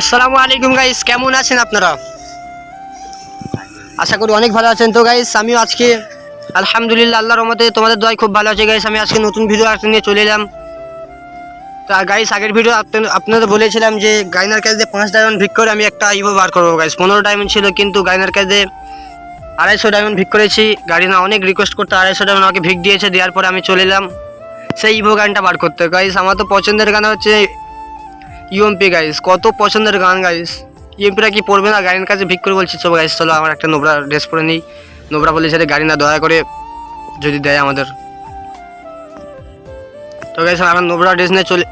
আসসালামু আলাইকুম গাইস, কেমন আছেন আপনারা? আশা করি অনেক ভালো আছেন। তো গাইস আমিও আজকে আলহামদুলিল্লাহ আল্লাহর রহমতে তোমাদের দোয়ায় খুব ভালো আছে গাইস। আমি আজকে নতুন ভিডিও নিয়ে চলে এলাম। তা গাইস আগের ভিডিও আপনাদের বলেছিলাম যে গাইনার কাছে 5 ডায়মন্ড ভিক করে আমি একটা ইভো বার করবো গাইস। 15 ডায়মন্ড ছিল কিন্তু গাইনার কাছে 250 ডায়মন্ড ভিক করেছি। গাড়িনা অনেক রিকোয়েস্ট করতে 250 ডায়মন্ড আমাকে ভিক দিয়েছে, দেওয়ার পরে আমি চলে এলাম সেই ইভো গানটা বার করতে। গাইস আমার তো পছন্দের গান হচ্ছে ইউএমপি গাইস, কত পছন্দের গান গাইস। ইউএমপিটা কি পড়বে না? গাড়ির কাছে ভিক করে বলছি চলো গাইস, চলো আমার একটা নোবরা ড্রেস পরে নিই। নোবরা বলে সেটা গাড়ি না দয়া করে যদি দেয় আমাদের। তো গাইস আমার নোবরা ড্রেস নিয়ে চলে,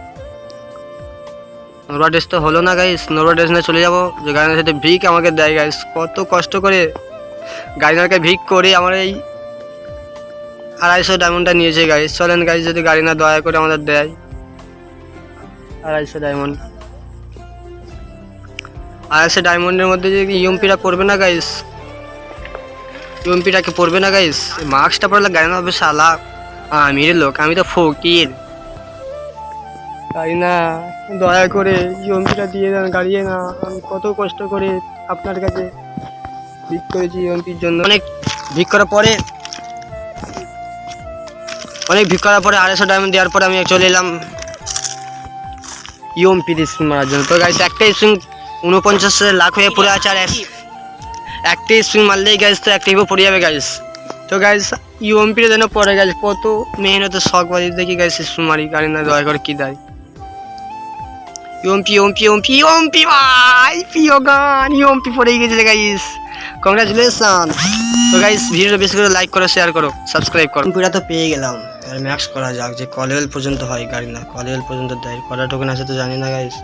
নোবরা ড্রেস তো হলো না গাইস, নোবরা ড্রেস নিয়ে চলে যাবো যে গাড়ির সাথে ভিক আমাকে দেয় গাইস। কত কষ্ট করে গাড়িনারকে ভিক করে আমার এই 250 ডায়মন্ডটা নিয়েছে গাইস। চলেন গাইস যদি গাড়ি না দয়া করে আমাদের দেয় 250 ডায়মন্ড। 250 ডায়মন্ডের মধ্যে যদি ইউএমপিটা পড়বে না গাইস, ইউএমপিটাকে পড়বে না গাইস, মার্কসটা পড়লে গাড়ি না হবে শালা আমির লোক, আমি তো ফকির। তাই না, দয়া করে ইউএমপিটা দিয়ে দেন গাড়িয়ে না। আমি কত কষ্ট করে আপনার কাছে ভিক করেছি ইউএমপির জন্য। অনেক ভিক করার পরে 250 ডায়মন্ড দেওয়ার পরে আমি চলে এলাম ইউএমপি স্পিন মারার জন্য। তো গাইস একটা স্পিন 49 লাখ হয়ে পড়ে আছে, আর একটা স্পিন মারলেই গাইস তো একটা ইভো পড়ে যাবে গাইস। তো গাইস ইউএমপির জন্য পড়ে গেছে, কত মেহনতের শখ বাজি দেখি গাইস স্পিন মারি গাড়ি না দয়া করে কি দেয়। ইউএমপি ইউএমপি ইউএমপি ইউএমপি ভাই প্রিয় গান, ইউএমপি পড়ে গেছে গাইস, কংগ্রাচুলেশন। তো গাইস ভিডিওটা বেশি করে লাইক করো, শেয়ার করো, সাবস্ক্রাইব করো। ইউএমপিটা তো পেয়ে গেলাম, আর ম্যাক্স করা যাক যে ক লেভেল পর্যন্ত হয় গাড়ি না, ক লেভেল পর্যন্ত দেয়, কটা টোকেন আছে তো জানি না গাইস।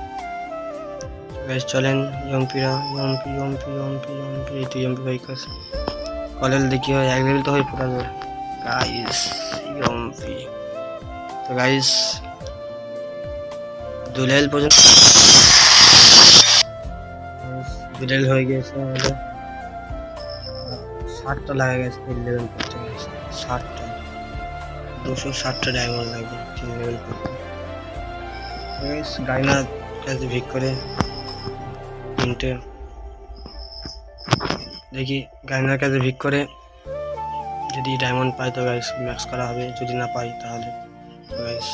গাইস চলেন ইউএমপিরা, ইউএমপি ইউএমপি ইউএমপি ইউএমপি এই তো ইউএমপি বাইকার্স ক লেভেল দেখি হয়, 1 লেভেল তো হয় পুরা গাইস ইউএমপি। তো গাইস 2 লেভেল পর্যন্ত 2 লেভেল হয়ে গেছে আমাদের, 60টা লাগা গেছে 3 লেভেল করতে, 60টা 260টা ডায়মন্ড লাগবে 3 লেভেল করতে। গাইস গাইনার কাছে ভিক করে তিনটে দেখি, গাইনার কাছে ভিক করে যদি ডায়মন্ড পাই তো গাইস ম্যাক্স করা হবে, যদি না পাই তাহলে গাইস,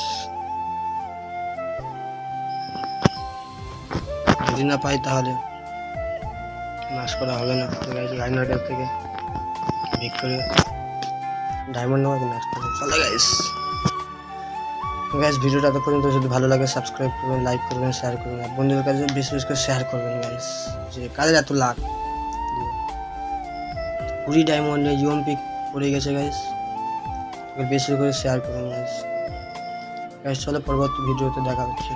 যদি না পাই তাহলে ম্যাক্স করা হবে না। তো গাইস গাইনার কাছ থেকে ভিক করে ডায়মন্ড নেওয়া ম্যাক্স করবো, চলো গাইস। গাইস ভিডিওটা এত পর্যন্ত যদি ভালো লাগে সাবস্ক্রাইব করবেন, লাইক করবেন, শেয়ার করবেন, আর বন্ধুদের কাছে বেশি বেশি করে শেয়ার করবেন গাইস, যে কাদের এত লাখ 20 ডায়মন্ডে ইউএমপি পড়ে গেছে গাইস, বেশি করে শেয়ার করুন গাইস। গাইস চলো পরবর্তী ভিডিওতে দেখা হচ্ছে।